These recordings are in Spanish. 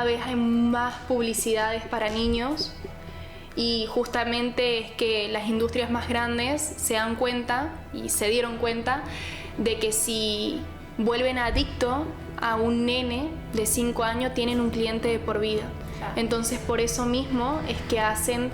vez hay más publicidades para niños y justamente es que las industrias más grandes se dan cuenta y se dieron cuenta de que si vuelven adicto a un nene de 5 años tienen un cliente de por vida. Entonces por eso mismo es que hacen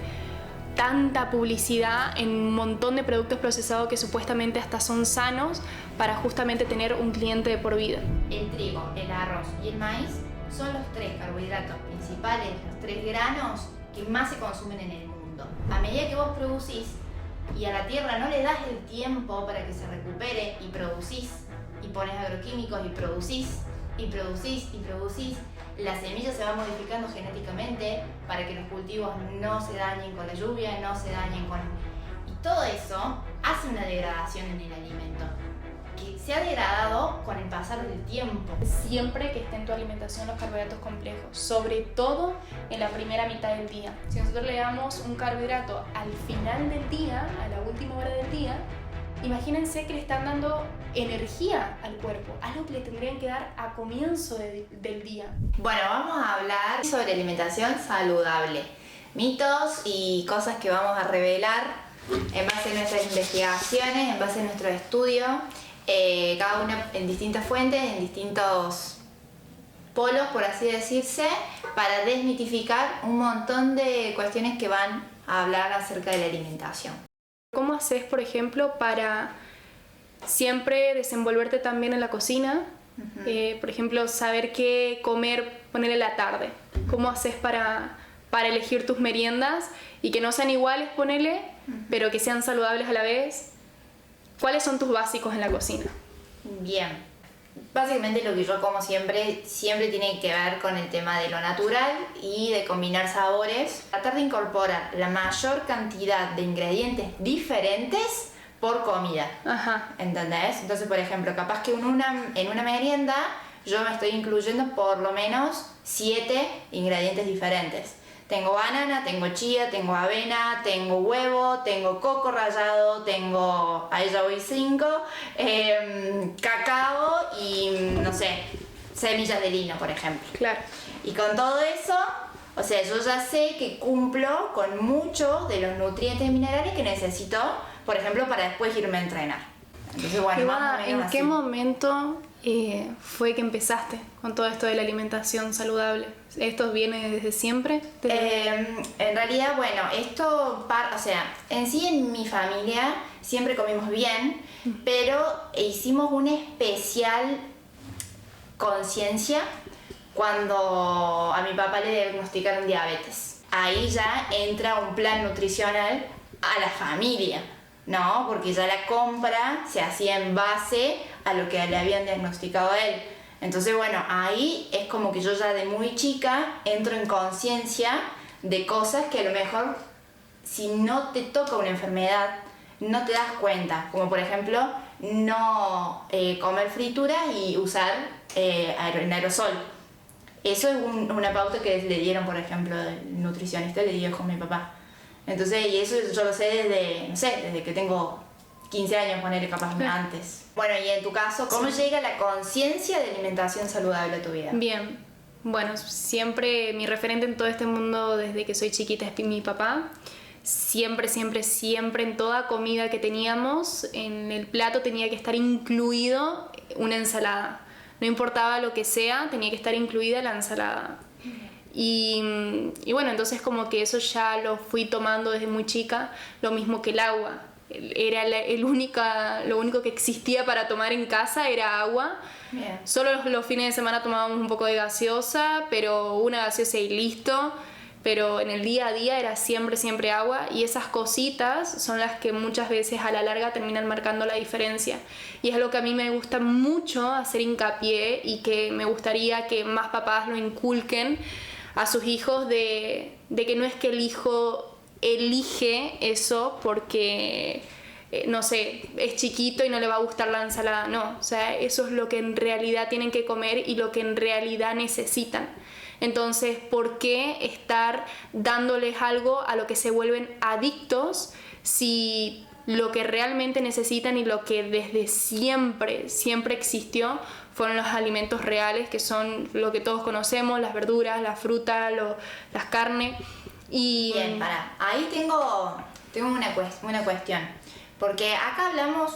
tanta publicidad en un montón de productos procesados que supuestamente hasta son sanos para justamente tener un cliente de por vida. El trigo, el arroz y el maíz son los 3 carbohidratos principales, los 3 granos que más se consumen en el mundo. A medida que vos producís y a la tierra no le das el tiempo para que se recupere y producís y pones agroquímicos y producís y producís y producís, la semilla se va modificando genéticamente para que los cultivos no se dañen con la lluvia, no se dañen con... Y todo eso hace una degradación en el alimento, que se ha degradado con el pasar del tiempo. Siempre que esté en tu alimentación los carbohidratos complejos, sobre todo en la primera mitad del día. Si nosotros le damos un carbohidrato al final del día, a la última hora del día, imagínense que le están dando energía al cuerpo, algo que le tendrían que dar a comienzo del día. Bueno, vamos a hablar sobre alimentación saludable, mitos y cosas que vamos a revelar en base a nuestras investigaciones, en base a nuestro estudio, cada una en distintas fuentes, en distintos polos, por así decirse, para desmitificar un montón de cuestiones que van a hablar acerca de la alimentación. ¿Cómo haces, por ejemplo, para siempre desenvolverte también en la cocina? Por ejemplo, saber qué comer, ponerle la tarde. ¿Cómo haces para elegir tus meriendas y que no sean iguales, ponele, pero que sean saludables a la vez? ¿Cuáles son tus básicos en la cocina? Bien. Básicamente lo que yo como siempre tiene que ver con el tema de lo natural y de combinar sabores. Tratar de incorporar la mayor cantidad de ingredientes diferentes por comida. Ajá. ¿Entendés? Entonces, por ejemplo, capaz que en una merienda yo me estoy incluyendo por lo menos 7 ingredientes diferentes. Tengo banana, tengo chía, tengo avena, tengo huevo, tengo coco rallado, tengo, ahí ya voy 5, cacao y, no sé, semillas de lino, por ejemplo. Claro. Y con todo eso, o sea, yo ya sé que cumplo con muchos de los nutrientes y minerales que necesito, por ejemplo, para después irme a entrenar. Entonces, bueno, más o menos ¿en así. qué momento fue que empezaste con todo esto de la alimentación saludable? ¿Esto viene desde siempre? En realidad, bueno, esto, o sea, en sí en mi familia siempre comimos bien, pero hicimos una especial conciencia cuando a mi papá le diagnosticaron diabetes. Ahí ya entra un plan nutricional a la familia, ¿no? Porque ya la compra se hacía en base a lo que le habían diagnosticado a él. Entonces, bueno, ahí es como que yo ya de muy chica entro en conciencia de cosas que a lo mejor si no te toca una enfermedad no te das cuenta, como por ejemplo no comer frituras y usar en aerosol. Eso es una pauta que le dieron, por ejemplo, el nutricionista le dijo a mi papá. Entonces, y eso yo lo sé desde, no sé, desde que tengo 15 años, ponerle capaz antes. Bueno, y en tu caso, ¿cómo llega la conciencia de alimentación saludable a tu vida? Bien, bueno, siempre mi referente en todo este mundo desde que soy chiquita es mi papá. Siempre en toda comida que teníamos, en el plato tenía que estar incluido una ensalada. No importaba lo que sea, tenía que estar incluida la ensalada. Y bueno, entonces como que eso ya lo fui tomando desde muy chica, lo mismo que el agua. Era lo único que existía para tomar en casa era agua. Bien. Solo los fines de semana tomábamos un poco de gaseosa, pero una gaseosa y listo. Pero en el día a día era siempre agua, y esas cositas son las que muchas veces a la larga terminan marcando la diferencia. Y es algo que a mí me gusta mucho hacer hincapié y que me gustaría que más papás lo inculquen a sus hijos, de que no es que el hijo elige eso porque, no sé, es chiquito y no le va a gustar la ensalada. No, o sea, eso es lo que en realidad tienen que comer y lo que en realidad necesitan. Entonces, ¿por qué estar dándoles algo a lo que se vuelven adictos si lo que realmente necesitan y lo que desde siempre, siempre existió fueron los alimentos reales, que son lo que todos conocemos, las verduras, la fruta, las carnes. Y bien, ahí tengo una cuestión, porque acá hablamos,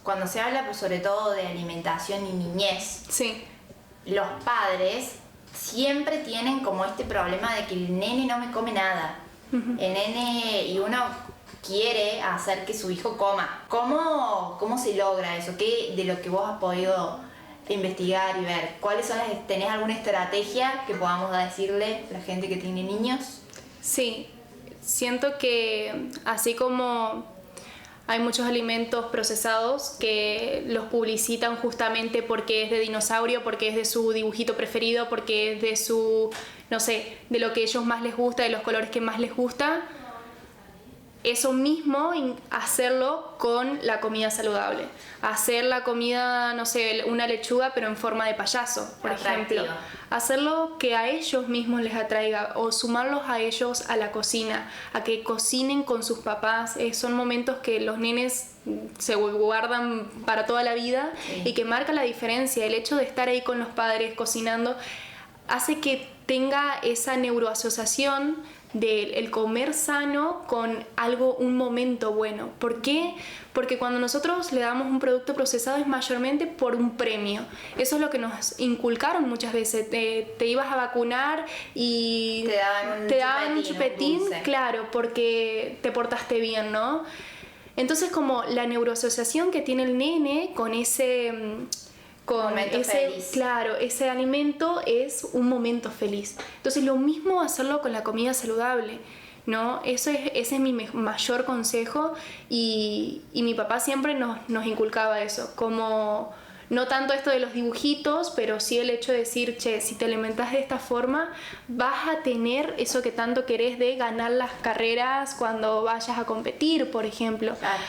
cuando se habla pues, sobre todo de alimentación y niñez, sí, los padres siempre tienen como este problema de que el nene no me come nada. El nene, y uno quiere hacer que su hijo coma. ¿Cómo se logra eso? ¿Qué de lo que vos has podido investigar y ver? ¿Tenés alguna estrategia que podamos decirle a la gente que tiene niños? Sí, siento que así como hay muchos alimentos procesados que los publicitan justamente porque es de dinosaurio, porque es de su dibujito preferido, porque es de su, no sé, de lo que a ellos más les gusta, de los colores que más les gusta. Eso mismo, hacerlo con la comida saludable. Hacer la comida, no sé, una lechuga pero en forma de payaso, por ejemplo. Hacerlo que a ellos mismos les atraiga o sumarlos a ellos a la cocina, a que cocinen con sus papás. Son momentos que los nenes se guardan para toda la vida, sí, y que marca la diferencia. El hecho de estar ahí con los padres cocinando hace que tenga esa neuroasociación del comer sano con algo, un momento bueno. ¿Por qué? Porque cuando nosotros le damos un producto procesado es mayormente por un premio. Eso es lo que nos inculcaron muchas veces. Te ibas a vacunar y te daban un chupetín, claro, porque te portaste bien, ¿no? Entonces, como la neuroasociación que tiene el nene con ese feliz. Claro, ese alimento es un momento feliz. Entonces lo mismo hacerlo con la comida saludable, ¿no? Ese es mi mayor consejo, y mi papá siempre nos inculcaba eso, como no tanto esto de los dibujitos, pero sí el hecho de decir, che, si te alimentas de esta forma vas a tener eso que tanto querés de ganar las carreras cuando vayas a competir, por ejemplo. Claro.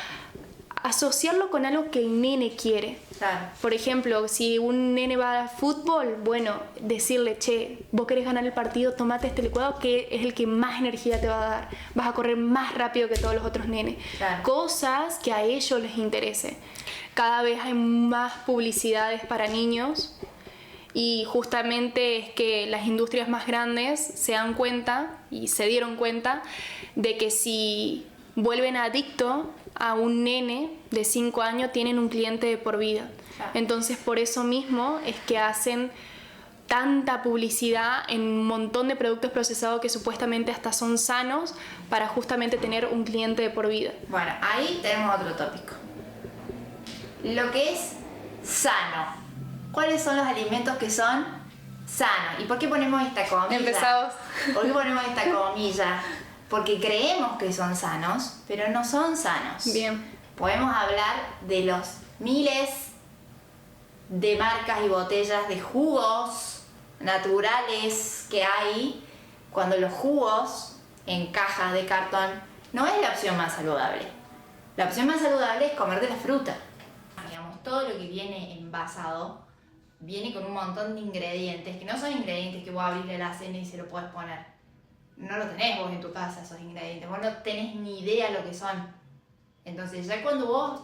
Asociarlo con algo que el nene quiere. Claro. Por ejemplo, si un nene va al fútbol, bueno, decirle, che, vos querés ganar el partido, tomate este licuado que es el que más energía te va a dar. Vas a correr más rápido que todos los otros nenes. Claro. Cosas que a ellos les interese. Cada vez hay más publicidades para niños, y justamente es que las industrias más grandes se dan cuenta, y se dieron cuenta, de que si vuelven adicto a un nene de 5 años, tienen un cliente de por vida. Claro. Entonces, por eso mismo es que hacen tanta publicidad en un montón de productos procesados que supuestamente hasta son sanos, para justamente tener un cliente de por vida. Bueno, ahí tenemos otro tópico. Lo que es sano. ¿Cuáles son los alimentos que son sanos? ¿Y por qué ponemos esta comilla? Empezamos. ¿Por qué ponemos esta comilla? Porque creemos que son sanos, pero no son sanos. Bien. Podemos hablar de los miles de marcas y botellas de jugos naturales que hay, cuando los jugos en cajas de cartón no es la opción más saludable. La opción más saludable es comer de la fruta. Digamos, todo lo que viene envasado viene con un montón de ingredientes, que no son ingredientes que vos abrís la alacena y se lo podés poner. No lo tenés vos en tu casa, esos ingredientes. Vos no tenés ni idea lo que son. Entonces, ya cuando vos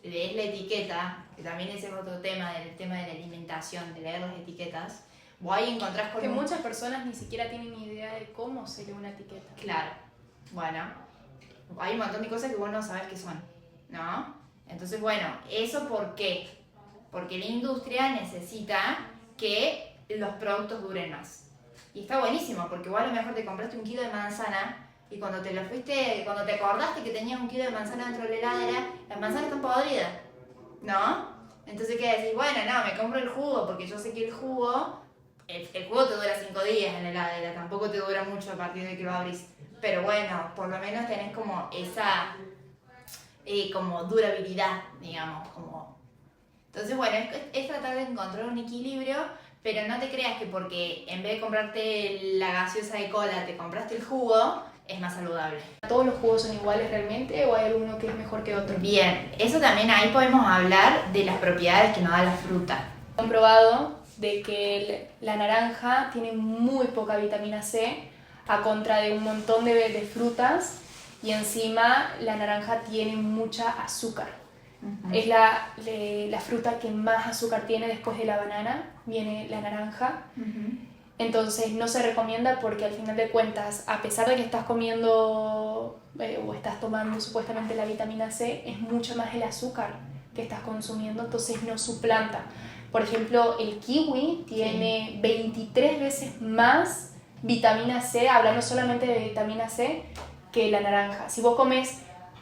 lees la etiqueta, que también ese es otro tema, del tema de la alimentación, de leer las etiquetas, vos ahí encontrás con que muchas personas ni siquiera tienen ni idea de cómo se lee una etiqueta. Claro. Bueno, hay un montón de cosas que vos no sabés qué son, ¿no? Entonces, bueno, ¿eso por qué? Porque la industria necesita que los productos duren más. Y está buenísimo, porque igual a lo mejor te compraste 1 kilo de manzana y cuando te acordaste que tenías 1 kilo de manzana dentro de la heladera, las manzanas están podridas, ¿no? Entonces, ¿qué decís? Bueno, no, me compro el jugo, porque yo sé que el jugo te dura 5 días en la heladera, tampoco te dura mucho a partir de que lo abrís. Pero bueno, por lo menos tenés como esa como durabilidad, digamos, como... Entonces, bueno, es tratar de encontrar un equilibrio, pero no te creas que porque en vez de comprarte la gaseosa de cola te compraste el jugo, es más saludable. ¿Todos los jugos son iguales realmente o hay alguno que es mejor que otro? Bien, eso también ahí podemos hablar de las propiedades que nos da la fruta. He comprobado de que la naranja tiene muy poca vitamina C a contra de un montón de frutas, y encima la naranja tiene mucha azúcar. Es la fruta que más azúcar tiene después de la banana, viene la naranja. Entonces no se recomienda porque al final de cuentas, a pesar de que estás comiendo o estás tomando supuestamente la vitamina C, es mucho más el azúcar que estás consumiendo, entonces no suplanta. Por ejemplo, el kiwi tiene 23 veces más vitamina C, hablando solamente de vitamina C, que la naranja. Si vos comes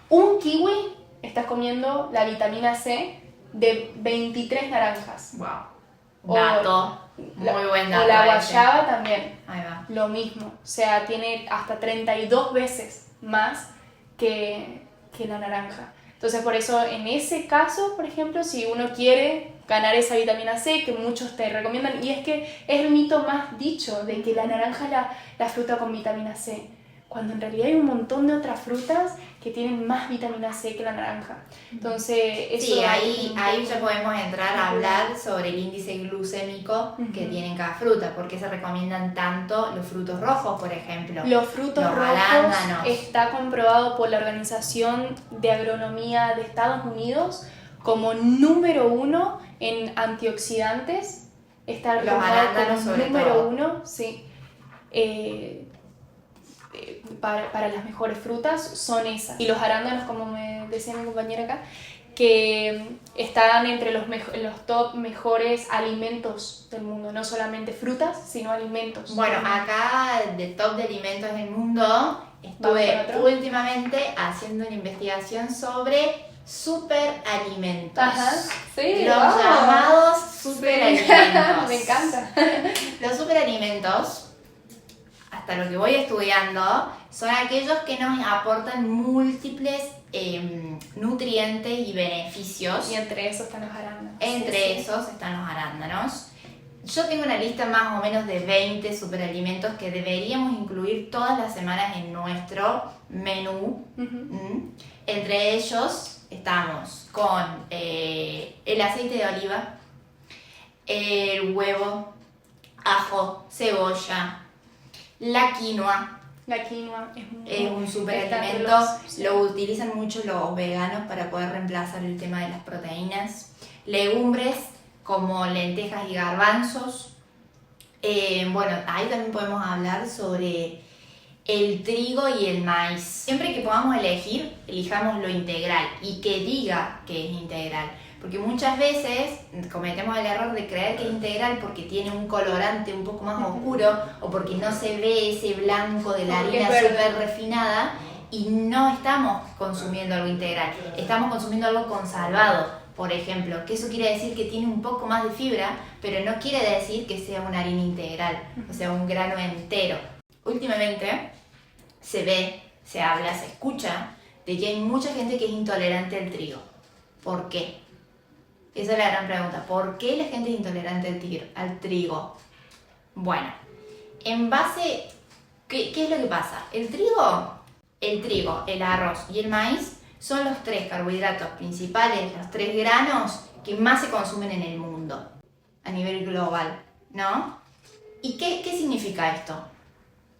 un kiwi, estás comiendo la vitamina C de 23 naranjas. Wow. Dato. Muy buen dato. O la guayaba también. Ahí va. Lo mismo. O sea, tiene hasta 32 veces más que la naranja. Entonces, por eso, en ese caso, por ejemplo, si uno quiere ganar esa vitamina C, que muchos te recomiendan, y es que es el mito más dicho, de que la naranja es la fruta con vitamina C, cuando en realidad hay un montón de otras frutas que tienen más vitamina C que la naranja. Entonces, eso... Sí, ahí ya podemos entrar a hablar sobre el índice glucémico que tiene cada fruta, porque se recomiendan tanto los frutos rojos, por ejemplo. Los frutos rojos arándanos. Está comprobado por la Organización de Agronomía de Estados Unidos como número 1 en antioxidantes. Está Los comprobado arándanos como sobre número todo. 1, sí. Para las mejores frutas son esas. Y los arándanos, como me decía mi compañera acá, que están entre los top mejores alimentos del mundo, no solamente frutas, sino alimentos. Bueno, acá de top de alimentos del mundo estuve últimamente haciendo una investigación sobre superalimentos. Ajá, sí, los llamados superalimentos. Me encanta. Los superalimentos, hasta lo que voy estudiando, son aquellos que nos aportan múltiples nutrientes y beneficios. Y entre esos están los arándanos. Entre esos están los arándanos. Yo tengo una lista más o menos de 20 superalimentos que deberíamos incluir todas las semanas en nuestro menú. Entre ellos estamos con el aceite de oliva, el huevo, ajo, cebolla, la quinoa. La quinoa es un superalimento, lo utilizan mucho los veganos para poder reemplazar el tema de las proteínas. Legumbres como lentejas y garbanzos. Bueno, ahí también podemos hablar sobre el trigo y el maíz. Siempre que podamos elegir, elijamos lo integral y que diga que es integral. Porque muchas veces cometemos el error de creer que es integral porque tiene un colorante un poco más oscuro o porque no se ve ese blanco de la harina súper refinada y no estamos consumiendo algo integral. Estamos consumiendo algo conservado, por ejemplo, que eso quiere decir que tiene un poco más de fibra, pero no quiere decir que sea una harina integral, o sea, un grano entero. Últimamente se ve, se habla, se escucha de que hay mucha gente que es intolerante al trigo. ¿Por qué? Esa es la gran pregunta. ¿Por qué la gente es intolerante al trigo? Bueno, en base... ¿Qué es lo que pasa? El trigo, el arroz y el maíz son los 3 carbohidratos principales, los 3 granos que más se consumen en el mundo, a nivel global, ¿no? ¿Y qué significa esto?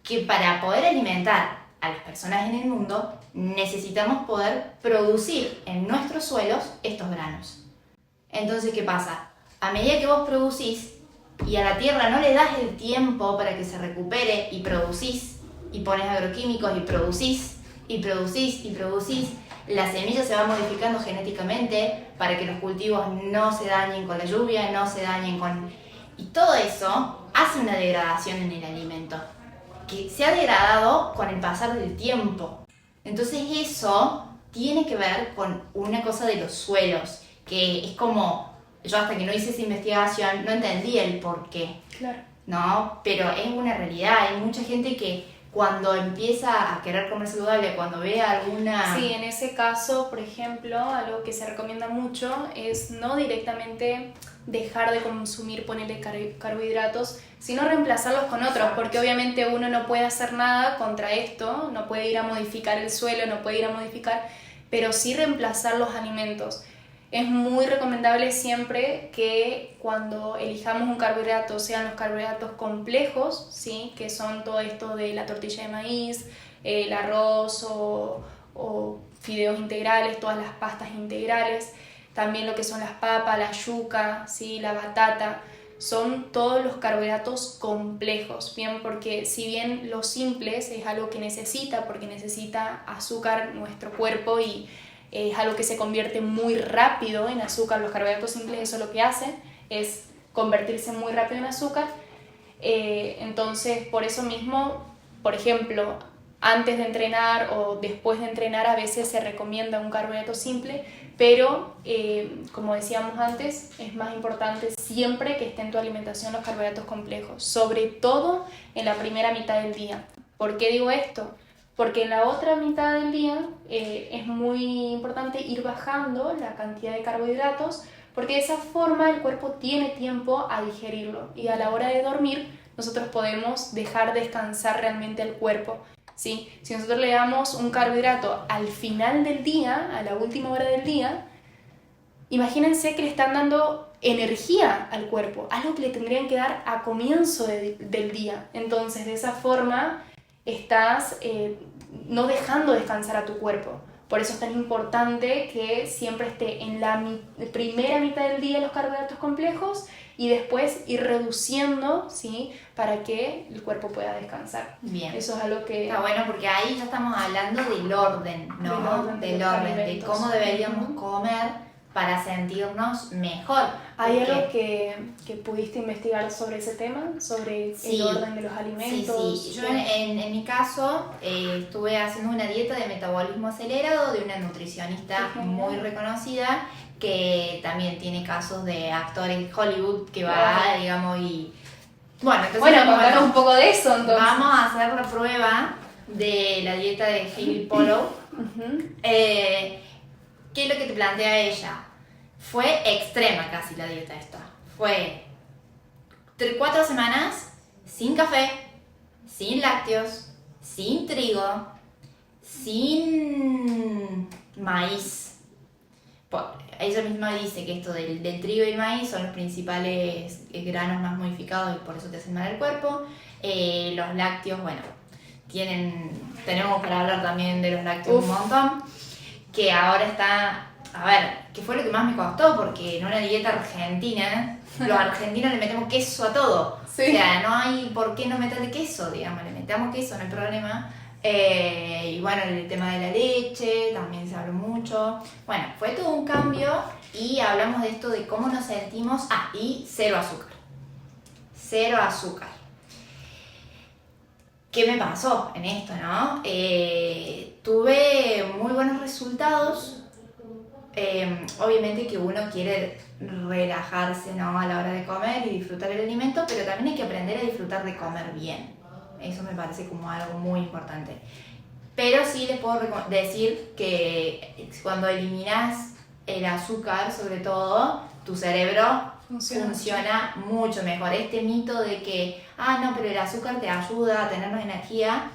Que para poder alimentar a las personas en el mundo necesitamos poder producir en nuestros suelos estos granos. Entonces, ¿qué pasa? A medida que vos producís y a la tierra no le das el tiempo para que se recupere y producís y pones agroquímicos y producís, la semilla se va modificando genéticamente para que los cultivos no se dañen con la lluvia, no se dañen con... Y todo eso hace una degradación en el alimento, que se ha degradado con el pasar del tiempo. Entonces eso tiene que ver con una cosa de los suelos, que es como, yo hasta que no hice esa investigación no entendía el por qué, claro, ¿no? Pero es una realidad, hay mucha gente que cuando empieza a querer comer saludable, cuando ve alguna... Sí, en ese caso, por ejemplo, algo que se recomienda mucho es no directamente dejar de consumir, ponerle carbohidratos, sino reemplazarlos con otros, porque obviamente uno no puede hacer nada contra esto, no puede ir a modificar el suelo, no puede ir a modificar, pero sí reemplazar los alimentos. es muy recomendable siempre que cuando elijamos un carbohidrato sean los carbohidratos complejos, ¿sí? Que son todo esto de la tortilla de maíz, el arroz o fideos integrales, todas las pastas integrales, también lo que son las papas, la yuca, ¿sí? La batata, son todos los carbohidratos complejos, bien, porque si bien los simples es algo que necesita, porque necesita azúcar nuestro cuerpo y es algo que se convierte muy rápido en azúcar, los carbohidratos simples eso lo que hacen es convertirse muy rápido en azúcar, entonces por eso mismo, por ejemplo, antes de entrenar o después de entrenar a veces se recomienda un carbohidrato simple, pero como decíamos antes, es más importante siempre que esté en tu alimentación los carbohidratos complejos, sobre todo en la primera mitad del día. ¿Por qué digo esto? Porque en la otra mitad del día es muy importante ir bajando la cantidad de carbohidratos, porque de esa forma el cuerpo tiene tiempo a digerirlo y a la hora de dormir nosotros podemos dejar descansar realmente el cuerpo. ¿Sí? Si nosotros le damos un carbohidrato al final del día, a la última hora del día, imagínense que le están dando energía al cuerpo, algo que le tendrían que dar a comienzo del día. Entonces, de esa forma, estás no dejando descansar a tu cuerpo. Por eso es tan importante que siempre esté en la primera mitad del día los carbohidratos complejos y después ir reduciendo, ¿sí? Para que el cuerpo pueda descansar. Bien. Eso es algo que... Está bueno porque ahí ya estamos hablando del orden, ¿no? Del orden, de cómo deberíamos comer para sentirnos mejor. ¿Hay algo que pudiste investigar sobre ese tema? ¿Sobre el orden de los alimentos? Sí. Yo en mi caso estuve haciendo una dieta de metabolismo acelerado de una nutricionista muy reconocida que también tiene casos de actores de Hollywood que va, digamos, y... Bueno, contanos un poco de eso, entonces. Vamos a hacer la prueba de la dieta de Hailey Polo. ¿Qué es lo que te plantea ella? Fue extrema casi la dieta esta. Fue 4 semanas sin café, sin lácteos, sin trigo, sin maíz. Ella misma dice que esto del trigo y el maíz son los principales granos más modificados y por eso te hacen mal el cuerpo. Los lácteos, bueno, tenemos para hablar también de los lácteos un montón, que ahora está, a ver, que fue lo que más me costó, porque en una dieta argentina, los argentinos le metemos queso a todo. Sí. O sea, no hay por qué no meterle queso, digamos, le metemos queso, no hay problema. Y bueno, el tema de la leche también se habló mucho. Bueno, fue todo un cambio y hablamos de esto de cómo nos sentimos. Y cero azúcar. Cero azúcar. ¿Qué me pasó en esto, no? Tuve muy buenos resultados. Obviamente que uno quiere relajarse, ¿no? A la hora de comer y disfrutar el alimento, pero también hay que aprender a disfrutar de comer bien. Eso me parece como algo muy importante. Pero sí les puedo decir que cuando eliminas el azúcar, sobre todo, tu cerebro funciona mucho mejor. Este mito de que, no, pero el azúcar te ayuda a tener más energía.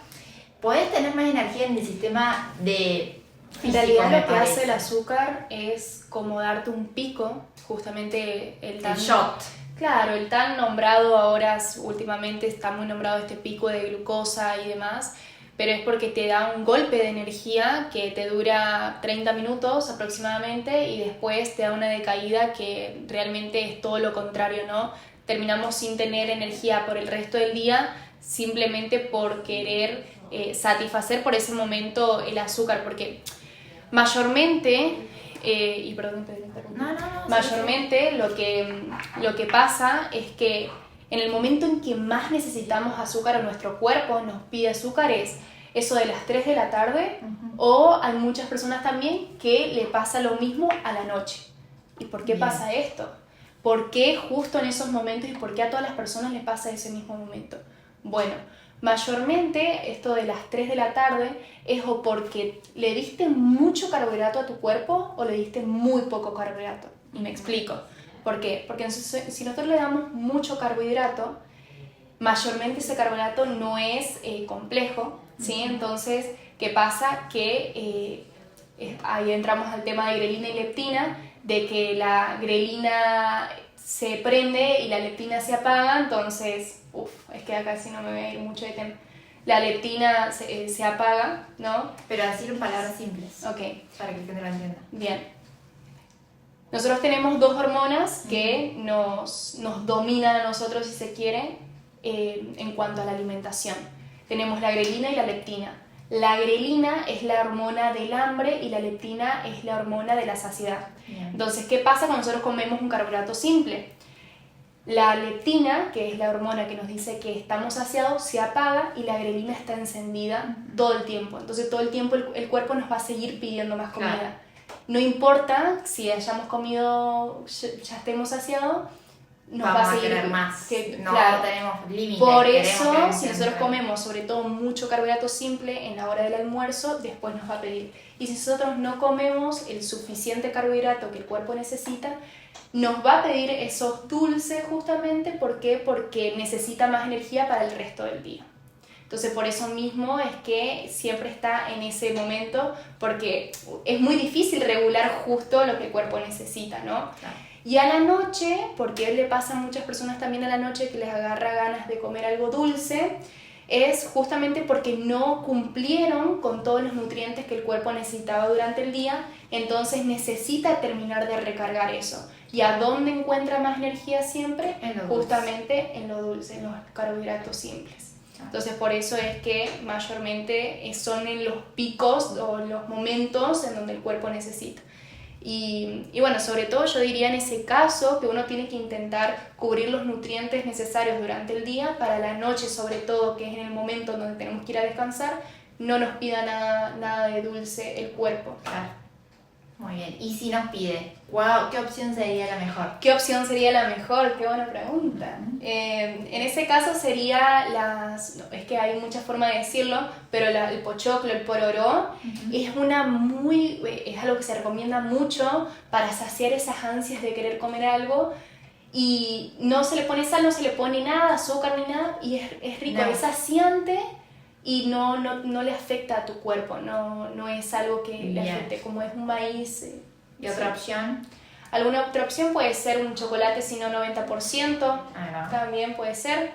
Puedes tener más energía en el sistema de en realidad lo que hace el azúcar es como darte un pico, justamente el shot. Claro, el tan nombrado ahora, últimamente está muy nombrado este pico de glucosa y demás, pero es porque te da un golpe de energía que te dura 30 minutos aproximadamente y después te da una decaída que realmente es todo lo contrario, ¿no? Terminamos sin tener energía por el resto del día simplemente por querer satisfacer por ese momento el azúcar, porque mayormente... y perdón, te interrumpí. Mayormente lo que pasa es que en el momento en que más necesitamos azúcar o nuestro cuerpo nos pide azúcar es eso de las 3 de la tarde o hay muchas personas también que le pasa lo mismo a la noche. ¿Y por qué pasa esto? ¿Por qué justo en esos momentos y por qué a todas las personas les pasa ese mismo momento? Bueno, mayormente esto de las 3 de la tarde es o porque le diste mucho carbohidrato a tu cuerpo o le diste muy poco carbohidrato. Y me explico. ¿Por qué? Porque si nosotros le damos mucho carbohidrato, mayormente ese carbohidrato no es complejo, ¿sí? Entonces, ¿qué pasa? Que ahí entramos al tema de grelina y leptina, de que la grelina se prende y la leptina se apaga, entonces, es que acá sí no me voy a ir mucho de tema. La leptina se apaga, ¿no? Pero decir en palabras simples. Ok. Para que la gente lo entienda. Bien. Nosotros tenemos dos hormonas que nos dominan a nosotros, si se quiere, en cuanto a la alimentación. Tenemos la grelina y la leptina. La grelina es la hormona del hambre y la leptina es la hormona de la saciedad. Bien. Entonces, ¿qué pasa cuando nosotros comemos un carbohidrato simple? La leptina, que es la hormona que nos dice que estamos saciados, se apaga y la grelina está encendida todo el tiempo. Entonces, todo el tiempo el cuerpo nos va a seguir pidiendo más comida. Claro. No importa si hayamos comido, ya estemos saciados, nos Vamos va a seguir querer más. No claro. tenemos límites. Por queremos eso, querer si nosotros comemos sobre todo mucho carbohidrato simple en la hora del almuerzo, después nos va a pedir. Y si nosotros no comemos el suficiente carbohidrato que el cuerpo necesita, nos va a pedir esos dulces justamente. ¿Por qué? Porque necesita más energía para el resto del día. Entonces, por eso mismo es que siempre está en ese momento, porque es muy difícil regular justo lo que el cuerpo necesita, ¿no? Claro. Y a la noche, porque le pasa a muchas personas también a la noche que les agarra ganas de comer algo dulce, es justamente porque no cumplieron con todos los nutrientes que el cuerpo necesitaba durante el día, entonces necesita terminar de recargar eso. ¿Y a dónde encuentra más energía siempre? Justamente en lo dulce, en los carbohidratos simples. Entonces por eso es que mayormente son en los picos o los momentos en donde el cuerpo necesita. Y bueno, sobre todo yo diría en ese caso que uno tiene que intentar cubrir los nutrientes necesarios durante el día para la noche, sobre todo, que es en el momento en donde tenemos que ir a descansar, no nos pida nada de dulce el cuerpo. Claro. Muy bien. ¿Y si nos pide? Wow, ¿qué opción sería la mejor? ¿Qué opción sería la mejor? Qué buena pregunta. En ese caso sería es que hay muchas formas de decirlo, pero el pochoclo, el pororó, es algo que se recomienda mucho para saciar esas ansias de querer comer algo. Y no se le pone sal, no se le pone nada, azúcar ni nada, y es rico, es saciante. Y no le afecta a tu cuerpo, no es algo que le afecte, como es un maíz. ¿Y otra opción? Alguna otra opción puede ser un chocolate, si no 90%, también puede ser.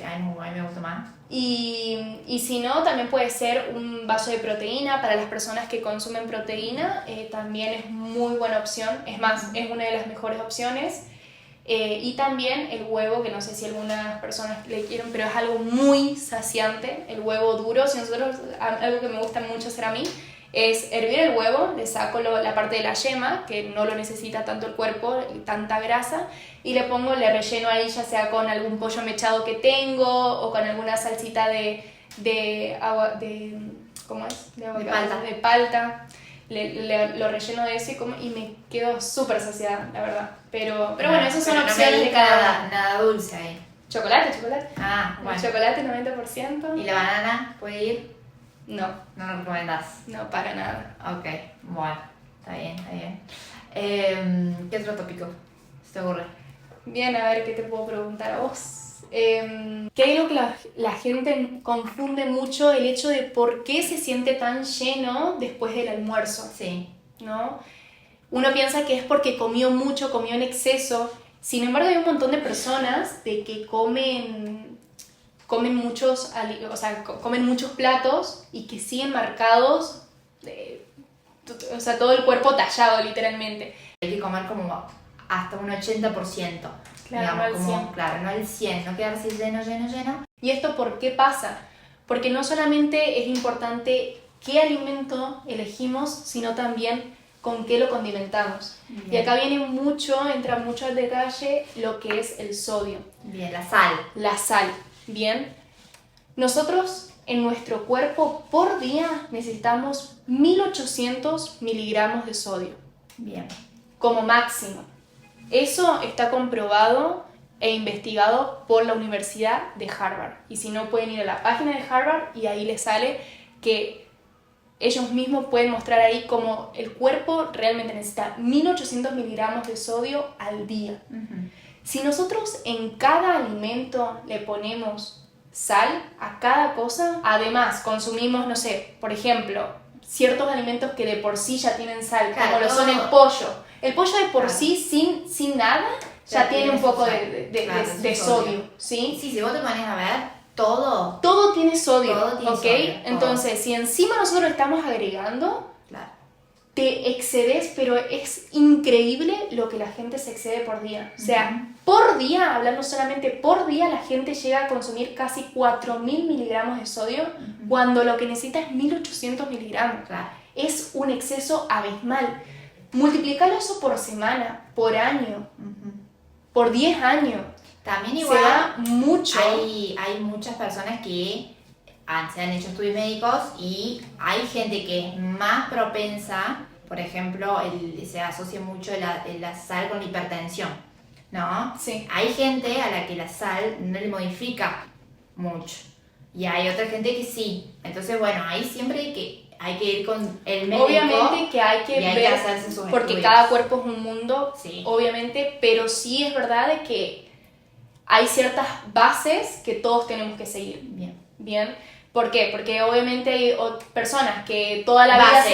A mí me gusta más. Y si no, también puede ser un vaso de proteína. Para las personas que consumen proteína, también es muy buena opción, es más, es una de las mejores opciones. Y también el huevo, que no sé si algunas personas le quieren, pero es algo muy saciante, el huevo duro. Si nosotros, algo que me gusta mucho hacer a mí, es hervir el huevo, le saco la parte de la yema, que no lo necesita tanto el cuerpo, tanta grasa, y le relleno ahí ya sea con algún pollo mechado que tengo, o con alguna salsita ¿cómo es? De palta. Lo relleno de eso y me quedo súper saciada, la verdad. Pero bueno, esas son opciones de cada uno. Nada dulce ahí. Chocolate. Bueno. El chocolate 90%. ¿Y la banana puede ir? No. No lo recomendás. No, para nada. Ok, bueno, está bien. ¿Qué otro tópico se te ocurre? Bien, a ver, ¿qué te puedo preguntar a vos? Que hay algo que la gente confunde mucho, el hecho de por qué se siente tan lleno después del almuerzo. Sí. ¿No? Uno piensa que es porque comió mucho, comió en exceso. Sin embargo, hay un montón de personas de que comen muchos platos y que siguen marcados, todo el cuerpo tallado literalmente. Hay que comer como hasta un 80%. Claro, no al 100. Claro, no al 100, no quedarse lleno. ¿Y esto por qué pasa? Porque no solamente es importante qué alimento elegimos, sino también con qué lo condimentamos. Bien. Y acá entra mucho al detalle lo que es el sodio. Bien, la sal. La sal, bien. Nosotros en nuestro cuerpo por día necesitamos 1800 miligramos de sodio. Bien. Como máximo. Eso está comprobado e investigado por la Universidad de Harvard. Y si no, pueden ir a la página de Harvard y ahí les sale que ellos mismos pueden mostrar ahí cómo el cuerpo realmente necesita 1800 miligramos de sodio al día. Si nosotros en cada alimento le ponemos sal a cada cosa, además consumimos, no sé, por ejemplo, ciertos alimentos que de por sí ya tienen sal, como lo son el pollo, El pollo de por sí, sin nada, ya tiene un poco de sodio, ¿sí? Sí, si vos te pones a ver, todo tiene sodio, ¿ok? sodio, entonces, si encima nosotros estamos agregando, te excedes, pero es increíble lo que la gente se excede por día. O sea, por día, hablando solamente por día, la gente llega a consumir casi 4.000 miligramos de sodio, cuando lo que necesita es 1.800 miligramos. Es un exceso abismal. Multiplicalo eso por semana, por año, por 10 años. También igual se da mucho. Hay muchas personas que se han hecho estudios médicos y hay gente que es más propensa, por ejemplo, se asocia mucho la sal con la hipertensión, ¿no? Sí. Hay gente a la que la sal no le modifica mucho y hay otra gente que sí. Entonces, bueno, ahí siempre hay que ir con el médico. Obviamente que hay que ver, que hacerse sus porque estudios. cada cuerpo es un mundo, Sí. obviamente, pero sí es verdad de que hay ciertas bases que todos tenemos que seguir. Bien. ¿Por qué? Porque obviamente hay personas que toda la vida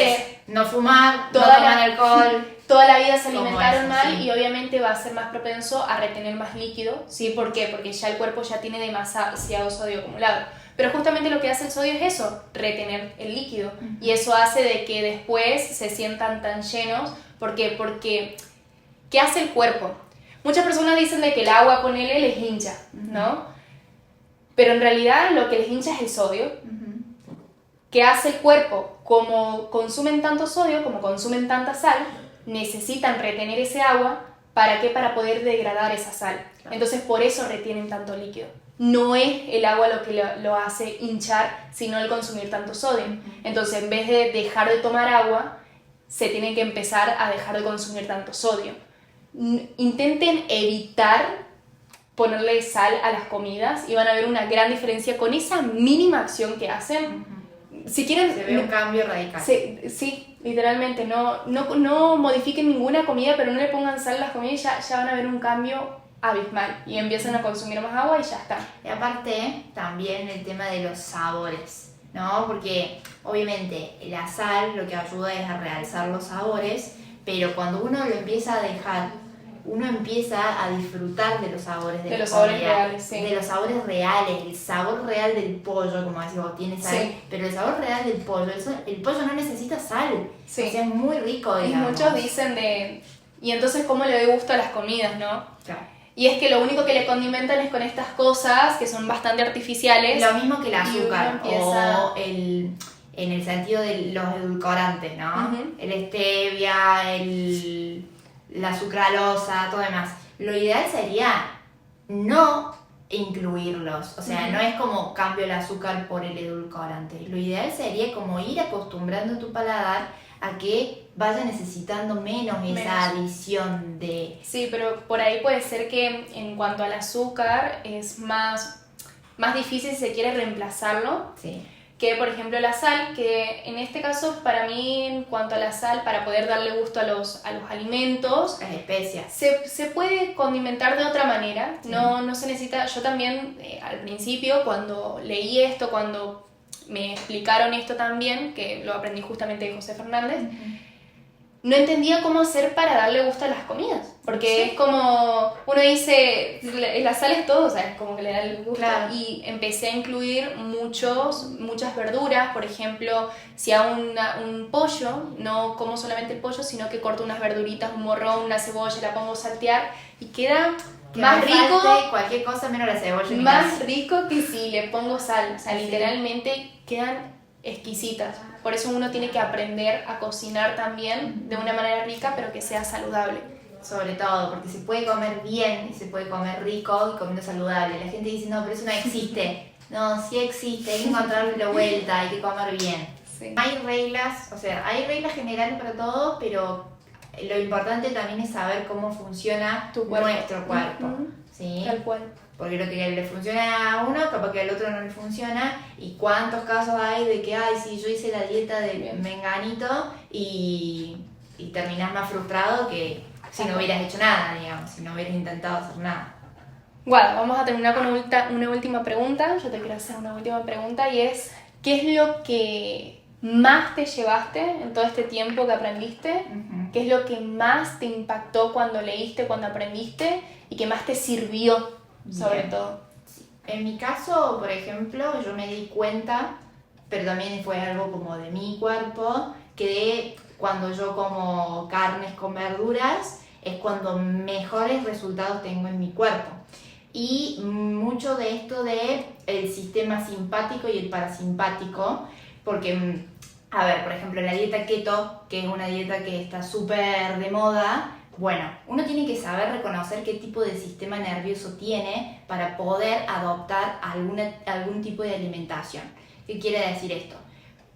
no fumar, no tomar alcohol. Toda la vida se alimentaron eso, mal, sí. Y obviamente va a ser más propenso a retener más líquido, ¿sí? ¿Por qué? Porque ya el cuerpo ya tiene demasiado sodio acumulado. Pero justamente lo que hace el sodio es eso, retener el líquido. Y eso hace de que después se sientan tan llenos. ¿Por qué? Porque ¿qué hace el cuerpo? Muchas personas dicen de que el agua, ponele, les hincha, ¿no? Pero en realidad lo que les hincha es el sodio. ¿Qué hace el cuerpo? Como consumen tanto sodio, como consumen tanta sal, necesitan retener ese agua. ¿Para qué? Para poder degradar esa sal. Entonces por eso retienen tanto líquido. No es el agua lo que lo hace hinchar, sino el consumir tanto sodio. Entonces en vez de dejar de tomar agua, se tiene que empezar a dejar de consumir tanto sodio. Intenten evitar ponerle sal a las comidas y van a ver una gran diferencia con esa mínima acción que hacen. Si quieren, se ve un cambio radical. Sí, literalmente. No modifiquen ninguna comida, pero no le pongan sal a las comidas y ya van a ver un cambio abismal. Y empiezan a consumir más agua y ya está. Y aparte, también el tema de los sabores, ¿no? Porque obviamente la sal lo que ayuda es a realzar los sabores, pero cuando uno lo empieza a dejar, uno empieza a disfrutar de los sabores de la los comida, sabores reales, sí. de los sabores reales, el sabor real del pollo, como decís vos, tiene sal, sí. Pero el sabor real del pollo, el pollo no necesita sal, sí. O sea, es muy rico, digamos. Y muchos dicen y entonces ¿cómo le doy gusto a las comidas, no? Claro. Y es que lo único que le condimentan es con estas cosas que son bastante artificiales. Lo mismo que el azúcar o en el sentido de los edulcorantes, ¿no? El stevia, la sucralosa, todo demás. Lo ideal sería no incluirlos, o sea, no es como cambio el azúcar por el edulcorante. Lo ideal sería como ir acostumbrando tu paladar a que vaya necesitando menos esa adición de... Sí, pero por ahí puede ser que en cuanto al azúcar es más difícil si se quiere reemplazarlo. Sí. Que por ejemplo la sal, que en este caso para mí en cuanto a la sal, para poder darle gusto a los alimentos, las especias, se puede condimentar de otra manera, sí. No se necesita. Yo también al principio cuando leí esto, cuando me explicaron esto también, que lo aprendí justamente de José Fernández, no entendía cómo hacer para darle gusto a las comidas, porque es como, uno dice, la sal es todo, o sea, es como que le da el gusto, claro. Y empecé a incluir muchas verduras. Por ejemplo, si hago un pollo, no como solamente el pollo, sino que corto unas verduritas, un morrón, una cebolla, la pongo a saltear y queda más rico, cualquier cosa menos la cebolla, más rico que si le pongo sal, o sea, sí. Literalmente quedan exquisitas. Por eso uno tiene que aprender a cocinar también de una manera rica, pero que sea saludable. Sobre todo, porque se puede comer bien y se puede comer rico y comiendo saludable. La gente dice, no, pero eso no existe. No, sí existe, hay que encontrarle la vuelta, hay que comer bien. Sí. Hay reglas, o sea, hay reglas generales para todo, pero lo importante también es saber cómo funciona nuestro cuerpo. ¿Sí? Tal cual. Porque lo que le funciona a uno, capaz que al otro no le funciona. Y cuántos casos hay de que, sí, yo hice la dieta de menganito y terminás más frustrado que si no hubieras hecho nada, digamos, si no hubieras intentado hacer nada. Bueno, vamos a terminar con una última pregunta. Yo te quiero hacer una última pregunta y es, ¿qué es lo que más te llevaste en todo este tiempo que aprendiste? ¿Qué es lo que más te impactó cuando leíste, cuando aprendiste y que más te sirvió sobre todo? Sí. En mi caso, por ejemplo, yo me di cuenta, pero también fue algo como de mi cuerpo, que cuando yo como carnes con verduras es cuando mejores resultados tengo en mi cuerpo. Y mucho de esto de el sistema simpático y el parasimpático, porque, a ver, por ejemplo, la dieta keto, que es una dieta que está súper de moda, bueno, uno tiene que saber reconocer qué tipo de sistema nervioso tiene para poder adoptar algún tipo de alimentación. ¿Qué quiere decir esto?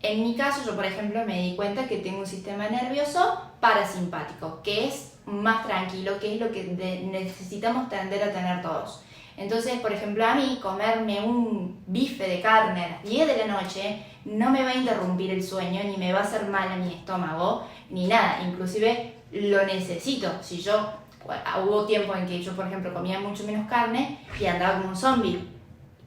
En mi caso, yo por ejemplo me di cuenta que tengo un sistema nervioso parasimpático, que es más tranquilo, que es lo que necesitamos tender a tener todos. Entonces, por ejemplo, a mí comerme un bife de carne a las 10 de la noche no me va a interrumpir el sueño, ni me va a hacer mal a mi estómago, ni nada. Inclusive lo necesito. Si yo, hubo tiempo en que yo, por ejemplo, comía mucho menos carne y andaba como un zombie.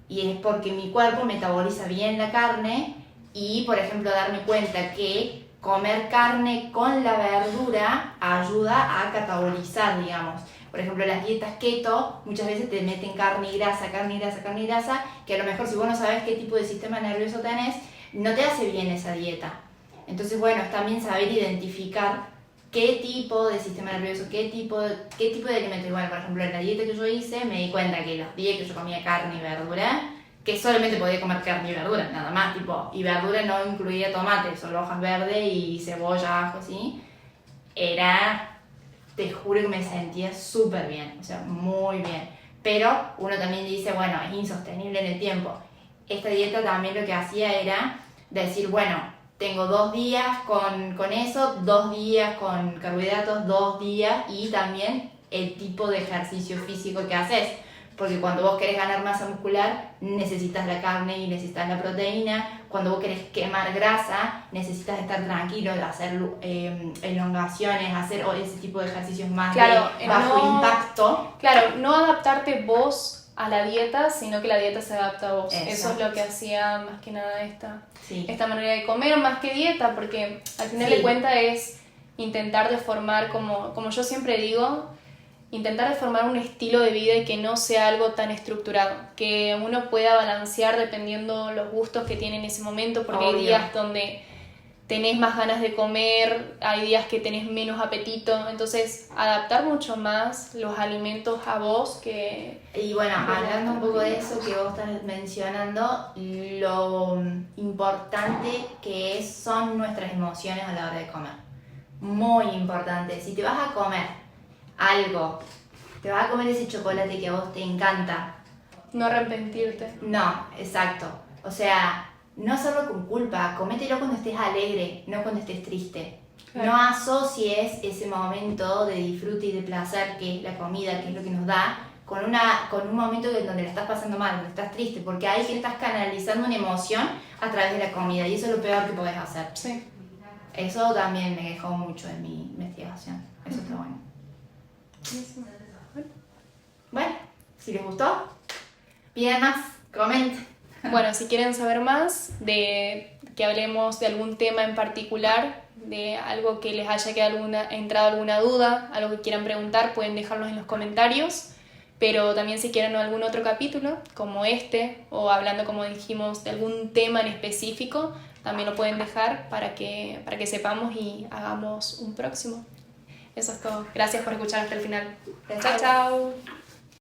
Y es porque mi cuerpo metaboliza bien la carne y, por ejemplo, darme cuenta que comer carne con la verdura ayuda a catabolizar, digamos. Por ejemplo, las dietas keto muchas veces te meten carne y grasa, carne y grasa, carne y grasa, que a lo mejor si vos no sabes qué tipo de sistema nervioso tenés, no te hace bien esa dieta. Entonces, bueno, es también saber identificar qué tipo de sistema nervioso, qué tipo de alimento. Igual, por ejemplo, en la dieta que yo hice me di cuenta que los días que yo comía carne y verdura, que solamente podía comer carne y verdura, nada más, tipo, y verdura no incluía tomate, solo hojas verdes y cebolla, ajo, así, te juro que me sentía súper bien, o sea, muy bien. Pero uno también dice, bueno, es insostenible en el tiempo. Esta dieta también lo que hacía era decir, bueno, tengo 2 días con eso, 2 días con carbohidratos, 2 días y también el tipo de ejercicio físico que haces. Porque cuando vos querés ganar masa muscular, necesitas la carne y necesitas la proteína. Cuando vos querés quemar grasa, necesitas estar tranquilo, hacer elongaciones, hacer ese tipo de ejercicios más de bajo impacto. Claro, no adaptarte vos a la dieta, sino que la dieta se adapta a vos. Eso es lo que hacía más que nada esta manera de comer, más que dieta, porque al final de cuentas es intentar de formar, como yo siempre digo, intentar de formar un estilo de vida y que no sea algo tan estructurado, que uno pueda balancear dependiendo los gustos que tiene en ese momento, porque hay días donde tenés más ganas de comer, hay días que tenés menos apetito, entonces adaptar mucho más los alimentos a vos que... Y bueno, hablando un poco de eso que vos estás mencionando, lo importante que son nuestras emociones a la hora de comer. Muy importante. Si te vas a comer algo, te vas a comer ese chocolate que a vos te encanta. No arrepentirte. No, exacto. O sea, no hacerlo con culpa, comételo cuando estés alegre, no cuando estés triste. Claro. No asocies ese momento de disfrute y de placer que es la comida, que es lo que nos da, con un momento donde la estás pasando mal, donde estás triste, porque ahí que estás canalizando una emoción a través de la comida y eso es lo peor que podés hacer. Sí. Eso también me dejó mucho en mi investigación. Eso está bueno. Bueno, si les gustó, pidan más, comenten. Bueno, si quieren saber más de que hablemos de algún tema en particular, de algo que les haya quedado entrado alguna duda, algo que quieran preguntar, pueden dejarlos en los comentarios. Pero también si quieren algún otro capítulo, como este, o hablando, como dijimos, de algún tema en específico, también lo pueden dejar para que sepamos y hagamos un próximo. Eso es todo. Gracias por escuchar hasta el final. Chao, chao.